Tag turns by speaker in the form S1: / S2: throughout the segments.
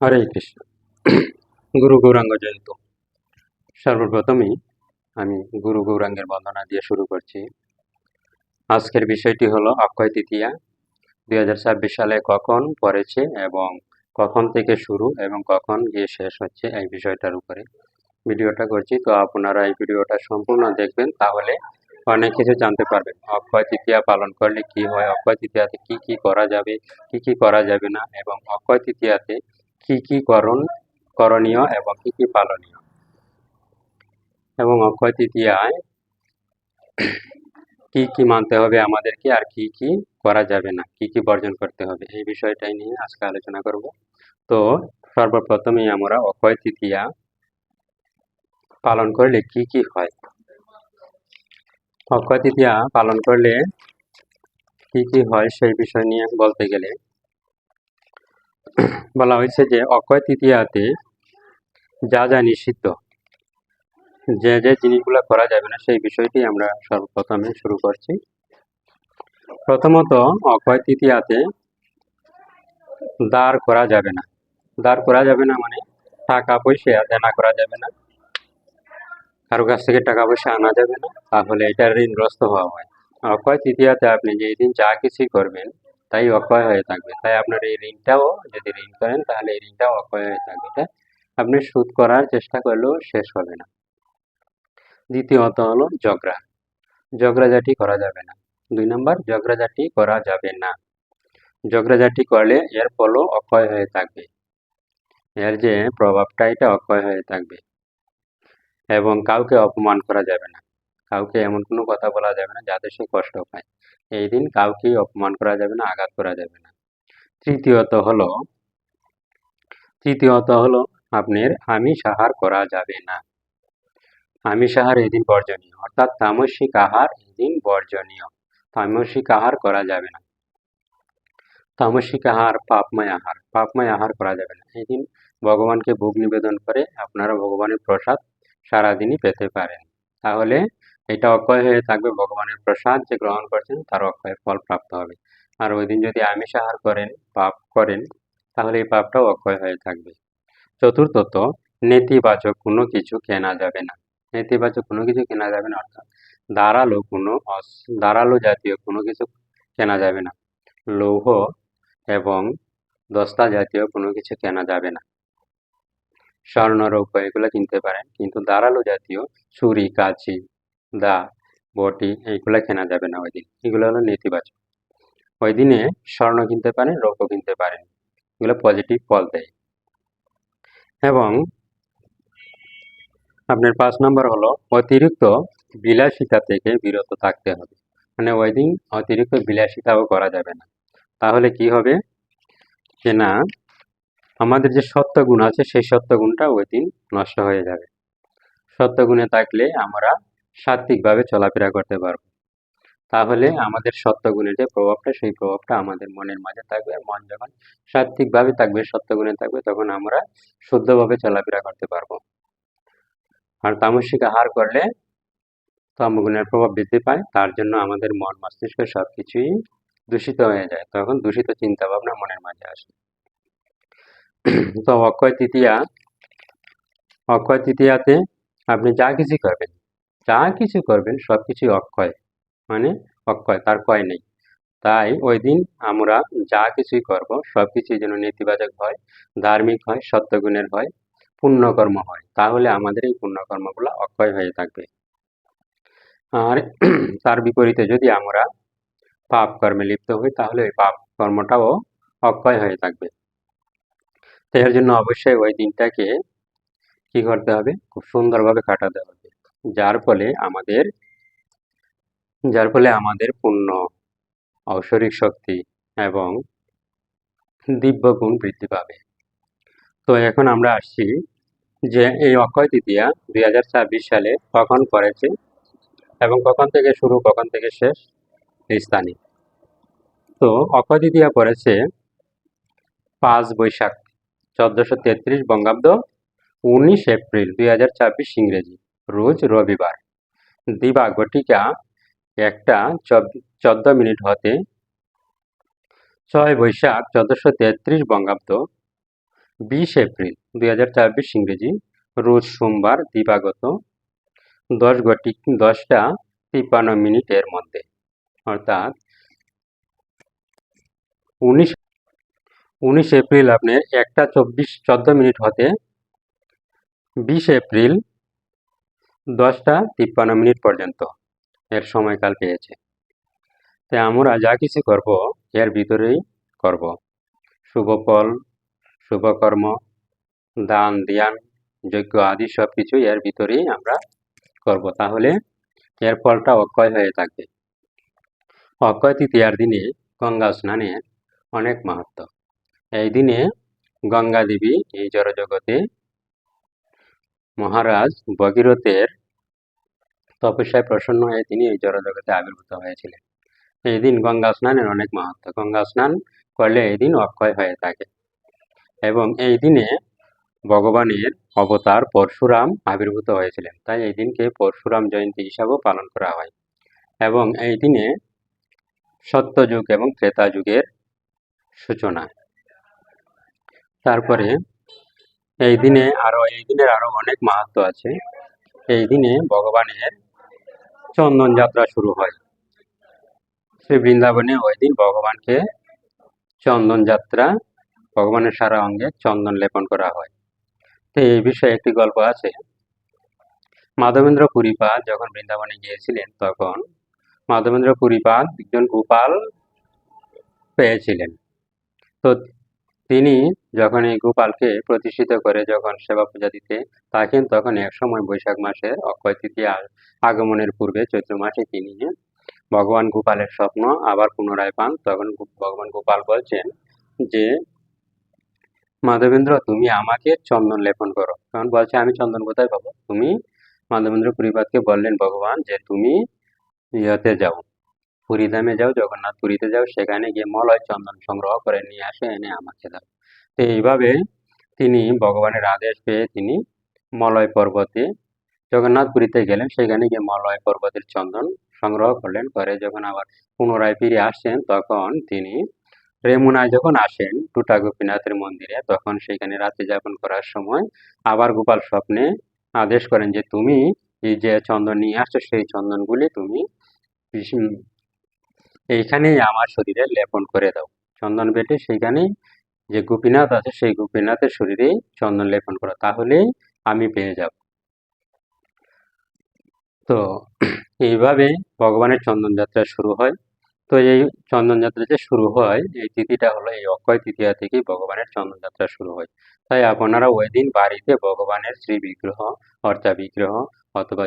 S1: হরে কৃষ্ণ। গুরু গৌরাঙ্গ জয়তু। সর্বপ্রথমেই আমি গুরু গৌরাঙ্গের বন্দনা দিয়ে শুরু করছি। আজকের বিষয়টি হলো অক্ষয় তৃতীয়া 2026 সালে কখন পড়েছে এবং কখন থেকে শুরু এবং কখন গিয়ে শেষ হচ্ছে এই বিষয়টার উপরে ভিডিওটা করছি। তো আপনারা এই ভিডিওটা সম্পূর্ণ দেখবেন, তাহলে অনেক কিছু জানতে পারবেন। অক্ষয় তৃতীয়া পালন করলে কি হয়, অক্ষয় তৃতীয়াতে কি কি করা যাবে, কি কি করা যাবে না, এবং অক্ষয় তৃতীয়াতে কি কি করণীয় এবং কি কি পালনীয়, এবং অক্ষয় তৃতীয়ায় কি কি মানতে হবে আমাদেরকে আর কি কি করা যাবে না, কি কি বর্জন করতে হবে, এই বিষয়টাই নিয়ে আজকে আলোচনা করব। তো সর্বপ্রথমেই আমরা অক্ষয় তৃতীয়া পালন করলে কি কি হয়। অক্ষয় তৃতীয়া পালন করলে কি কি হয় সেই বিষয় নিয়ে বলতে গেলে বলা হয়েছে যে অক্ষয় তৃতীয়াতে যা যা নিষিদ্ধ, যে যে জিনিসগুলো করা যাবে না সেই বিষয়টি আমরা সর্বপ্রথমে শুরু করছি। প্রথমত অক্ষয় তৃতীয়াতে দাঁড় করা যাবে না। দাঁড় করা যাবে না মানে টাকা পয়সা দেনা করা যাবে না, কারো কাছ থেকে টাকা পয়সা আনা যাবে না, তাহলে এটা ঋণগ্রস্ত হওয়া হয়। অক্ষয় তৃতীয়াতে আপনি যেদিন যা কিছুই করবেন তাই অক্ষয় হয়ে থাকবে, তাই আপনার এই ঋণটাও যদি ঋণ করেন তাহলে এই ঋণটাও অক্ষয় হয়ে থাকবে। এটা আপনি সুদ করার চেষ্টা করলেও শেষ হবে না। দ্বিতীয়ত হলো ঝগড়াঝাটি করা যাবে না। 2 নম্বর, ঝগড়াঝাটি করা যাবে না। ঝগড়াঝাটি করলে এর ফলও অক্ষয় হয়ে থাকবে, এর যে প্রভাবটা এটা অক্ষয় হয়ে থাকবে। এবং কাউকে অপমান করা যাবে না, কাউকে এমন কোনো কথা বলা যাবে না যাতে সে কষ্ট পায়। এই দিন কাউকেই অপমান করা যাবে না, আঘাত করা যাবে না। তৃতীয়ত হলো আপনার আমিষ আহার করা যাবে না। আমিষ আহার এদিন বর্জনীয়, অর্থাৎ তামসিক আহার এদিন বর্জনীয়। তামসিক আহার করা যাবে না। তামসিক আহার পাপময় আহার করা যাবে না। এই দিন ভগবানকে ভোগ নিবেদন করে আপনারা ভগবানের প্রসাদ সারাদিনই পেতে পারেন, তাহলে এটা অক্ষয় হয়ে থাকবে। ভগবানের প্রসাদ যে গ্রহণ করছেন তার অক্ষয় ফল প্রাপ্ত হবে। আর ওই দিন যদি আমিষ আহার করেন, পাপ করেন, তাহলে এই পাপটাও অক্ষয় হয়ে থাকবে। চতুর্থত, নেতিবাচক কোনো কিছু কেনা যাবে না। নেতিবাচক কোনো কিছু কেনা যাবে না, অর্থাৎ ধারালো জাতীয় কোনো কিছু কেনা যাবে না। লৌহ এবং দস্তা জাতীয় কোনো কিছু কেনা যাবে না। স্বর্ণ রৌপ্য এগুলো কিনতে পারেন, কিন্তু ধারালো জাতীয় ছুরি, কাঁচি, দা, বটি এইগুলো কেনা যাবে না ওই দিন। এগুলো হলো নেতিবাচক। ওই দিনে স্বর্ণ কিনতে পারেন, রৌপ্য কিনতে পারেন, এগুলো পজিটিভ ফল দেয়। এবং আপনার 5 নম্বর হলো অতিরিক্ত বিলাসিতা থেকে বিরত থাকতে হবে। মানে ওই দিন অতিরিক্ত বিলাসিতাও করা যাবে না। তাহলে কি হবে যে না, আমাদের যে সত্ত্বগুণ আছে সেই সত্ত্বগুণটা ওই দিন নষ্ট হয়ে যাবে। সত্ত্বগুণে থাকলে আমরা সাত্ত্বিকভাবে চলাফেরা করতে পারবো। তাহলে আমাদের সত্ত্বগুণের যে প্রভাবটা সেই প্রভাবটা আমাদের মনের মাঝে থাকবে। আর মন যখন সাত্ত্বিকভাবে থাকবে, সত্ত্বগুণে থাকবে, তখন আমরা শুদ্ধভাবে চলাফেরা করতে পারবো। আর তামসিক আহার করলে তমগুণের প্রভাব বৃদ্ধি পায়, তার জন্য আমাদের মন মস্তিষ্ক সবকিছুই দূষিত হয়ে যায়, তখন দূষিত চিন্তা ভাবনা মনের মাঝে আসে। তো অক্ষয় তৃতীয়াতে আপনি যা কিছু করবেন সবকিছুই অক্ষয়, মানে অক্ষয়, তার ক্ষয় নেই। তাই ওই দিন আমরা যা কিছুই করব সবকিছুই যেন নেতিবাচক হয়, ধার্মিক হয়, সত্যগুণের হয়, পুণ্যকর্ম হয়, তাহলে আমাদের এই পুণ্যকর্মগুলো অক্ষয় হয়ে থাকবে। আর তার বিপরীতে যদি আমরা পাপ কর্মে লিপ্ত হই তাহলে ওই পাপ কর্মটাও অক্ষয় হয়ে থাকবে। তো এর জন্য অবশ্যই ওই দিনটাকে কি করতে হবে, খুব সুন্দরভাবে কাটাতে হবে, যার ফলে আমাদের পুণ্য, ঐশ্বরিক শক্তি এবং দিব্য গুণ বৃদ্ধি পাবে। তো এখন আমরা আসছি যে এই অক্ষয় তৃতীয়া 2026 সালে কখন পড়েছে এবং কখন থেকে শুরু কখন থেকে শেষ স্থানীয়। তো অক্ষয় তৃতীয়া পড়েছে 5 বৈশাখ 1433 বঙ্গাব্দ, 19 এপ্রিল 2026 ইংরেজি, রোজ রবিবার, দিবা ঘটিকা 1:14 হতে 6 বৈশাখ 1433 বঙ্গাব্দ 20 এপ্রিল 2024 ইংরেজি রোজ সোমবার দিবাগত 10:53 মধ্যে, অর্থাৎ 19 এপ্রিল আপনার 1:14 হতে 20 এপ্রিল 10:53 পর্যন্ত এর সময়কাল পেয়েছে। তাই আমরা যা কিছু করব এর ভিতরেই করব। শুভ ফল, শুভকর্ম, দান ধ্যান যজ্ঞ আদি সবকিছু এর ভিতরেই আমরা করব, তাহলে এর ফলটা অক্ষয় হয়ে থাকবে। অক্ষয় তৃতীয়ার দিনে গঙ্গা স্নানের অনেক মাহাত্ম্য। এই দিনে গঙ্গা দেবী এই জড়জগতে মহারাজ ভগীরথের তপস্যায় প্রসন্ন হয়ে তিনি এই জড়জগতে আবির্ভূত হয়েছিলেন। এই দিন গঙ্গা স্নানের অনেক মাহাত্ম্য। গঙ্গা স্নান করলে এই দিন অক্ষয় হয়ে থাকে এবং এই দিনে ভগবানের অবতার পরশুরাম আবির্ভূত হয়েছিলেন, তাই এই দিনকে পরশুরাম জয়ন্তী হিসাবেও পালন করা হয়। এবং এই দিনে সত্যযুগ এবং ত্রেতা যুগের সূচনা। তারপরে এই দিনের আরো অনেক মাহাত্ম্য আছে। এই দিনে ভগবানের চন্দন যাত্রা শুরু হয়। শ্রী বৃন্দাবনে ওই দিন ভগবানকে চন্দন যাত্রা, ভগবানের সারা অঙ্গে চন্দন লেপন করা হয়। তো এই বিষয়ে একটি গল্প আছে। মাধবেন্দ্র পুরীপাদ যখন বৃন্দাবনে গিয়েছিলেন তখন মাধবেন্দ্র পুরীপাদ একজন গোপাল পেয়েছিলেন। তো তিনি যখন এই গোপালকে প্রতিষ্ঠিত করে যখন সেবা পূজা দিতে থাকেন, তখন এক সময় বৈশাখ মাসের অক্ষয় তৃতীয়া আগমনের পূর্বে চৈত্র মাসে তিনি ভগবান গোপালের স্বপ্ন আবার পুনরায় পান। তখন ভগবান গোপাল বলছেন যে, মাধবেন্দ্র তুমি আমাকে চন্দন লেপন করো। তখন বলছে, আমি চন্দন কোথায় পাবো? তুমি মাধবেন্দ্র পুরীপাদকে বললেন ভগবান যে, তুমি ইয়েতে যাও, পুরীধামে যাও, জগন্নাথ পুরীতে যাও, সেখানে গিয়ে মলয় চন্দন সংগ্রহ করে নিয়ে আসে, এনে আমাকে দাও। তো এইভাবে তিনি ভগবানের আদেশ পেয়ে তিনি মলয় পর্বতে জগন্নাথ পুরীতে গেলেন, সেখানে গিয়ে মলয় পর্বতের চন্দন সংগ্রহ করলেন। করে যখন আবার পুনরায় ফিরে আসছেন, তখন তিনি রেমুনায় যখন আসেন টুটা গোপীনাথের মন্দিরে, তখন সেখানে রাত্রি যাপন করার সময় আবার গোপাল স্বপ্নে আদেশ করেন যে, তুমি এই যে চন্দন নিয়ে আসছো সেই চন্দনগুলি তুমি এইখানেই আমার শরীরে লেপন করে দাও। চন্দন বেটে সেইখানেই যে গোপীনাথ আছে সেই গোপীনাথের শরীরেই চন্দন লেপন করো, তাহলেই আমি পেয়ে যাব। তো এইভাবে ভগবানের চন্দন যাত্রা শুরু হয়। তো এই চন্দন যাত্রা যে শুরু হয়, এই তিথিটা হলো এই অক্ষয় তৃতীয়া থেকেই ভগবানের চন্দন যাত্রা শুরু হয়। তাই আপনারা ওই দিন বাড়িতে ভগবানের শ্রী বিগ্রহ, অর্চা বিগ্রহ অথবা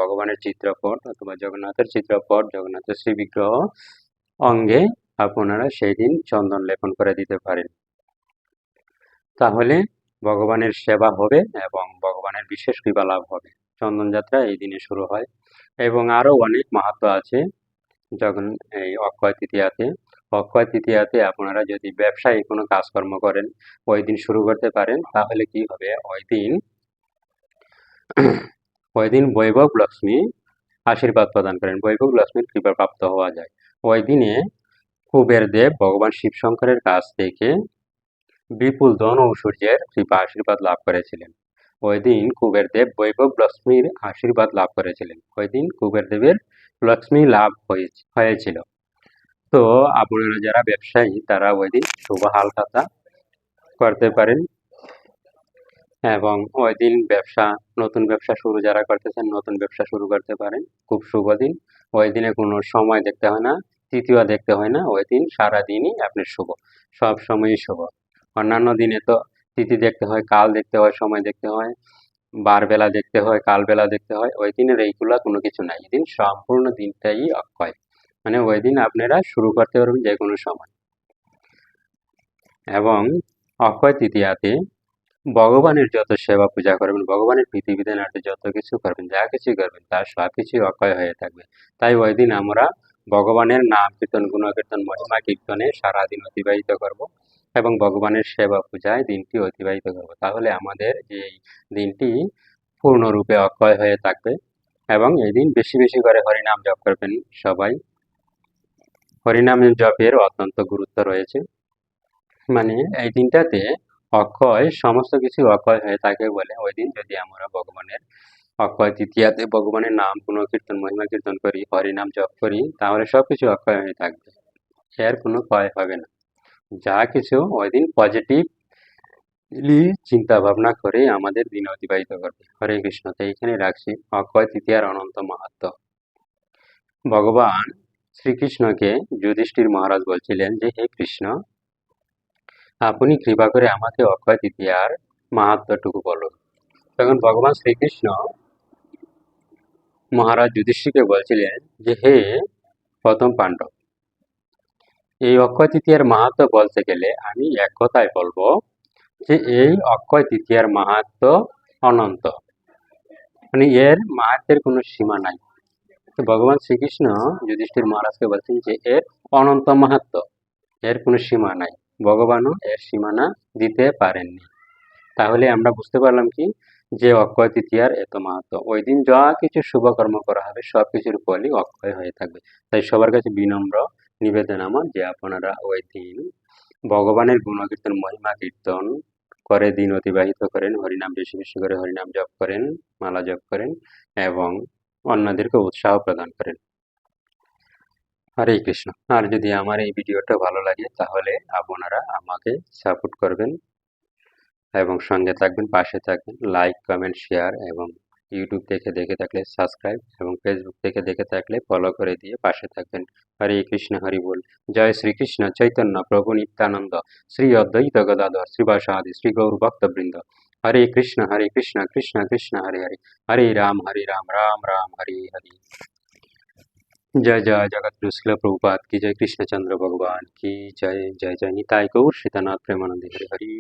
S1: ভগবানের চিত্রপট অথবা জগন্নাথের চিত্রপট, জগন্নাথের শ্রী বিগ্রহ অঙ্গে আপনারা সেই দিন চন্দন লেপন করে দিতে পারেন। তাহলে ভগবানের সেবা হবে এবং ভগবানের বিশেষ কৃপা লাভ হবে। চন্দন যাত্রা এই দিনে শুরু হয় এবং আরো অনেক মাহাত্ম্য আছে। যখন এই অক্ষয় তৃতীয়াতে আপনারা যদি ব্যবসায়ী কোনো কাজকর্ম করেন, ওই দিন শুরু করতে পারেন। তাহলে কি হবে, ওই দিন বৈভব লক্ষ্মী আশীর্বাদ প্রদান করেন, বৈভব লক্ষ্মীর কৃপা প্রাপ্ত হওয়া যায়। ওই দিনে কুবের দেব ভগবান শিব শঙ্করের কাছ থেকে বিপুল ধন ঐশ্বর্যের কৃপা আশীর্বাদ লাভ করেছিলেন। ওই দিন কুবের দেব বৈভব লক্ষ্মীর আশীর্বাদ লাভ করেছিলেন। ওই দিন কুবের দেবের লক্ষ্মী লাভ হয়েছিল। তো আপনারা যারা ব্যবসায়ী তারা ওই দিন শুভ হালখাতা করতে পারেন এবং ওই দিন নতুন ব্যবসা শুরু যারা করতেছেন নতুন ব্যবসা শুরু করতে পারেন। খুব শুভ দিন। ওই দিনে কোনো সময় দেখতে হয় না, তৃতীয় দেখতে হয় না। ওই দিন সারাদিনই আপনি শুভ, সব সময়ই শুভ। অন্যান্য দিনে তো তিথি দেখতে হয়, কাল দেখতে হয়, সময় দেখতে হয়, বার বেলা দেখতে হয়, কাল বেলা দেখতে হয়। ওই দিনের এইগুলা কোনো কিছু নাই। এই দিন সম্পূর্ণ দিনটাই অক্ষয়, মানে ওই দিন আপনারা শুরু করতে পারবেন যে কোনো সময়। এবং অক্ষয় তৃতীয়াতে ভগবানের যত সেবা পূজা করবেন, ভগবানের বিধিবিধানার্থে যত কিছু করবেন, যা কিছু করবেন তার সব কিছুই অক্ষয় হয়ে থাকবে। তাই ওই দিন আমরা ভগবানের নাম কীর্তন, গুণকীর্তন, মহিমা কীর্তনে সারাদিন অতিবাহিত করব এবং ভগবানের সেবা পূজায় দিনটি অতিবাহিত করব। তাহলে আমাদের এই দিনটি পূর্ণরূপে অক্ষয় হয়ে থাকবে। এবং এই দিন বেশি বেশি করে হরিনাম জপ করবেন সবাই। হরিনাম জপের অত্যন্ত গুরুত্ব রয়েছে। মানে এই দিনটাতে অক্ষয় সমস্ত কিছু অক্ষয় হয়ে থাকে বলে ওই দিন যদি আমরা ভগবানের অক্ষয় তৃতীয়াতে ভগবানের নাম গুণকীর্তন মহিমা কীর্তন করি, হরিনাম জপ করি, তাহলে সবকিছু অক্ষয় হয়ে থাকবে, এর কোনো ক্ষয় হবে না। যা কিছু ওই দিন পজিটিভলি চিন্তা ভাবনা করে আমাদের দিন অতিবাহিত করবে। হরে কৃষ্ণ। তো এইখানে রাখছি অক্ষয় তৃতীয়ার অনন্ত মাহাত্ম্য। ভগবান শ্রীকৃষ্ণকে যুধিষ্ঠির মহারাজ বলছিলেন যে, হে কৃষ্ণ, আপনি কৃপা করে আমাকে অক্ষয় তৃতীয়ার মাহাত্ম্যটুকু বলুন। তখন ভগবান শ্রীকৃষ্ণ মহারাজ যুধিষ্ঠিরকে বলছিলেন যে, হে প্রথম পাণ্ডব, এই অক্ষয় তৃতীয়ার মাহাত্ম্য বলতে গেলে আমি এক কথায় বলবো যে এই অক্ষয় তৃতীয়ার মাহাত্ম্য অনন্ত, মানে এর মাহাত্ম্যের কোনো সীমা নাই। তো ভগবান শ্রীকৃষ্ণ যুধিষ্ঠির মহারাজকে বলছেন যে এর অনন্ত মাহাত্ম্য, এর কোনো সীমা নাই, ভগবানও এর সীমানা দিতে পারেননি। তাহলে আমরা বুঝতে পারলাম কি, যে অক্ষয় তৃতীয়ার এত মাহাত্ম্য, ওই দিন যা কিছু শুভকর্ম করা হবে সবকিছুর ফলই অক্ষয় হয়ে থাকবে। তাই সবার কাছে বিনম্র নিবেদন আমার যে আপনারা ওই দিন ভগবানের গুণকীর্তন মহিমা কীর্তন করে দিন অতিবাহিত করেন, হরিনাম বেশি বেশি করে হরিনাম জপ করেন, মালা জপ করেন এবং অন্যদেরকে উৎসাহ প্রদান করেন। হরে কৃষ্ণ। আর যদি আমার এই ভিডিওটা ভালো লাগে তাহলে আপনারা আমাকে সাপোর্ট করবেন এবং সঙ্গে থাকবেন, পাশে থাকবেন, লাইক কমেন্ট শেয়ার, এবং ইউটিউব থেকে দেখে থাকলে সাবস্ক্রাইব এবং ফেসবুক থেকে দেখে থাকলে ফলো করে দিয়ে পাশে থাকবেন। হরে কৃষ্ণ, হরি বল। জয় শ্রীকৃষ্ণ চৈতন্য প্রভু নিত্যানন্দ, শ্রী অদ্বৈত গদাধর শ্রীবাসাদি শ্রী গৌর ভক্তবৃন্দ। হরে কৃষ্ণ কৃষ্ণ কৃষ্ণ হরে হরে, হরে রাম রাম রাম হরে হরে। जय जय जगत शिल प्रभुपाद की जय, कृष्णचंद्र भगवान की जय, जय जय निताय गौर सीतानाथ प्रेमानंद हरि हरि।